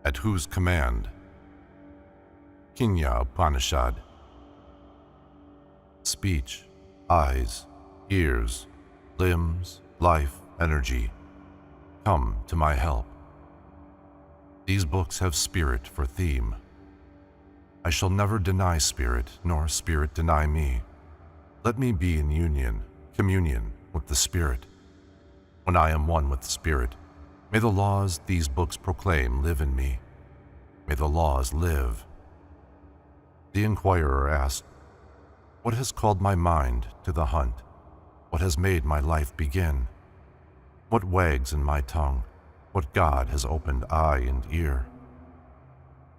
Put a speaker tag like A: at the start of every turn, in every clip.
A: At whose command? Kinya Upanishad. Speech, eyes, ears, limbs, life, energy, come to my help. These books have spirit for theme. I shall never deny spirit, nor spirit deny me. Let me be in union, communion with the spirit. When I am one with spirit, may the laws these books proclaim live in me. May the laws live. The inquirer asked, what has called my mind to the hunt? What has made my life begin? What wags in my tongue? What God has opened eye and ear?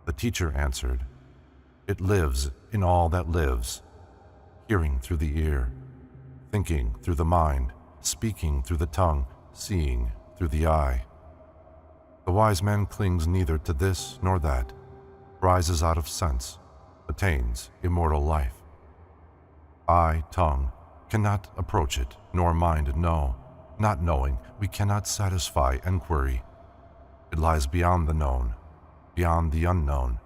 A: The teacher answered, it lives in all that lives, hearing through the ear, thinking through the mind, speaking through the tongue, seeing through the eye. The wise man clings neither to this nor that, rises out of sense, attains immortal life. Eye, tongue, cannot approach it, nor mind know. Not knowing, we cannot satisfy enquiry. It lies beyond the known, beyond the unknown.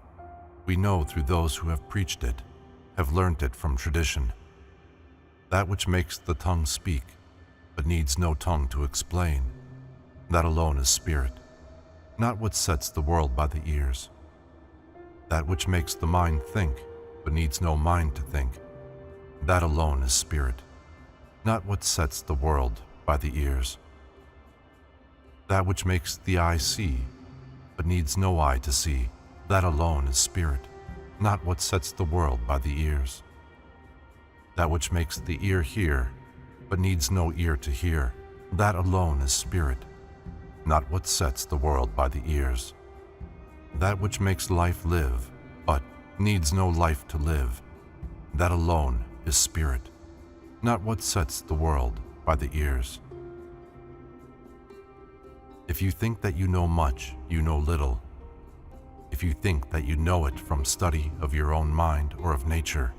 A: We know through those who have preached it, have learnt it from tradition. That which makes the tongue speak, but needs no tongue to explain, that alone is spirit, not what sets the world by the ears. That which makes the mind think, but needs no mind to think, that alone is spirit, not what sets the world by the ears. That which makes the eye see, but needs no eye to see, that alone is spirit, not what sets the world by the ears. That which makes the ear hear, but needs no ear to hear, that alone is spirit, not what sets the world by the ears. That which makes life live, but needs no life to live, that alone is spirit, not what sets the world by the ears. If you think that you know much, you know little. If you think that you know it from study of your own mind or of nature,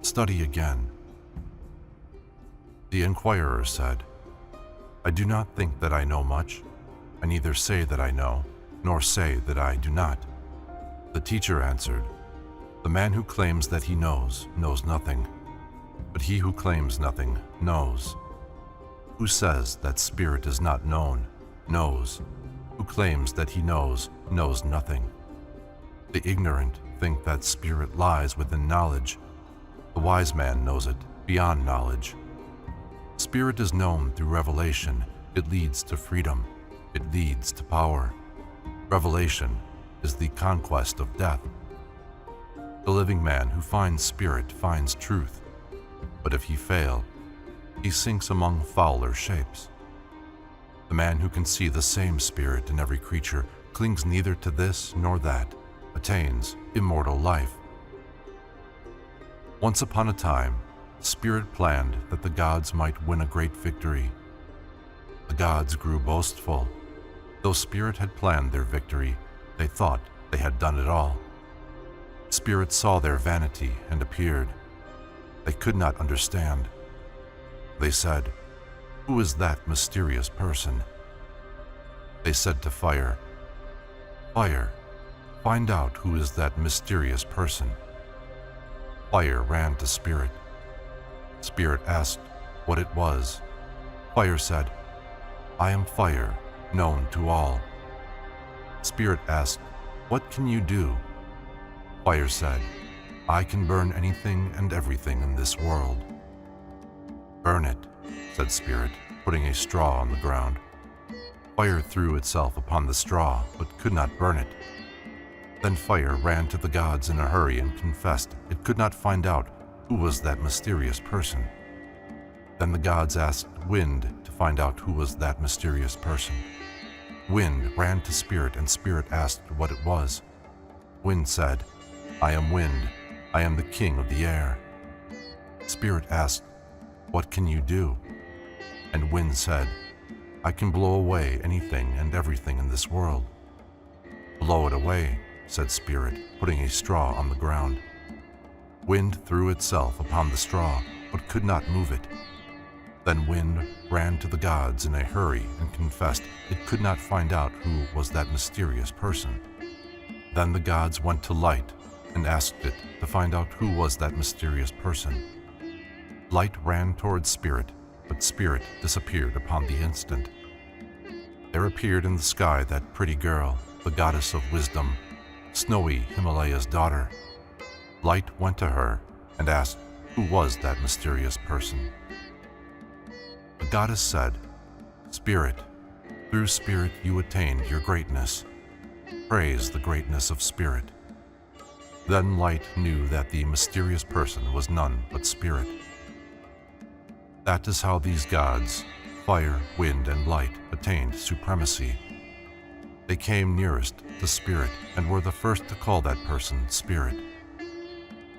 A: study again. The inquirer said, I do not think that I know much. I neither say that I know, nor say that I do not. The teacher answered, the man who claims that he knows nothing, but he who claims nothing knows. Who says that spirit is not known, knows. Who claims that he knows nothing. The ignorant think that spirit lies within knowledge. The wise man knows it beyond knowledge. Spirit is known through revelation. It leads to freedom. It leads to power. Revelation is the conquest of death. The living man who finds spirit finds truth, but if he fail, he sinks among fouler shapes. The man who can see the same spirit in every creature clings neither to this nor that, attains immortal life. Once upon a time, spirit planned that the gods might win a great victory. The gods grew boastful. Though spirit had planned their victory, they thought they had done it all. Spirit saw their vanity and appeared. They could not understand. They said, who is that mysterious person? They said to fire, fire, find out who is that mysterious person. Fire ran to spirit. Spirit asked what it was. Fire said, I am fire, known to all. Spirit asked, what can you do? Fire said, I can burn anything and everything in this world. Burn it, said Spirit, putting a straw on the ground. Fire threw itself upon the straw, but could not burn it. Then fire ran to the gods in a hurry and confessed it could not find out who was that mysterious person. Then the gods asked wind to find out who was that mysterious person. Wind ran to Spirit, and Spirit asked what it was. Wind said, I am wind. I am the king of the air. Spirit asked, what can you do? And wind said, I can blow away anything and everything in this world. Blow it away, said Spirit, putting a straw on the ground. Wind threw itself upon the straw, but could not move it. Then Wind ran to the gods in a hurry and confessed it could not find out who was that mysterious person. Then the gods went to Light and asked it to find out who was that mysterious person. Light ran towards Spirit, but Spirit disappeared upon the instant. There appeared in the sky that pretty girl, the goddess of wisdom, snowy Himalaya's daughter. Light went to her and asked who was that mysterious person. The goddess said, "Spirit, through Spirit you attained your greatness. Praise the greatness of Spirit." Then Light knew that the mysterious person was none but Spirit. That is how these gods, fire, wind, and light, attained supremacy. They came nearest to Spirit and were the first to call that person Spirit.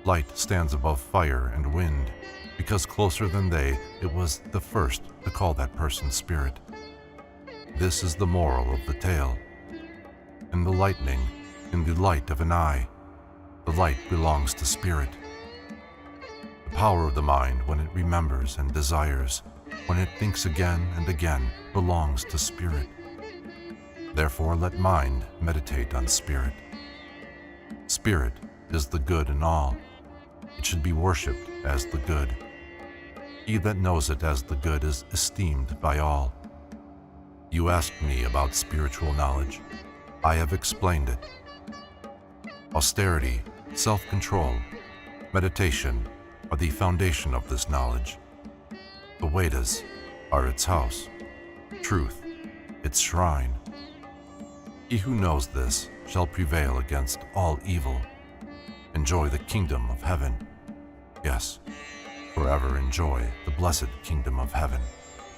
A: Light stands above fire and wind, because closer than they, it was the first to call that person Spirit. This is the moral of the tale. In the lightning, in the light of an eye, the light belongs to Spirit. The power of the mind, when it remembers and desires, when it thinks again and again, belongs to Spirit. Therefore let mind meditate on Spirit. Spirit is the good in all. It should be worshipped as the good. He that knows it as the good is esteemed by all. You asked me about spiritual knowledge. I have explained it. Austerity, self-control, meditation are the foundation of this knowledge. The Vedas are its house, truth, its shrine. He who knows this shall prevail against all evil, enjoy the kingdom of heaven. Yes, forever enjoy the blessed kingdom of heaven.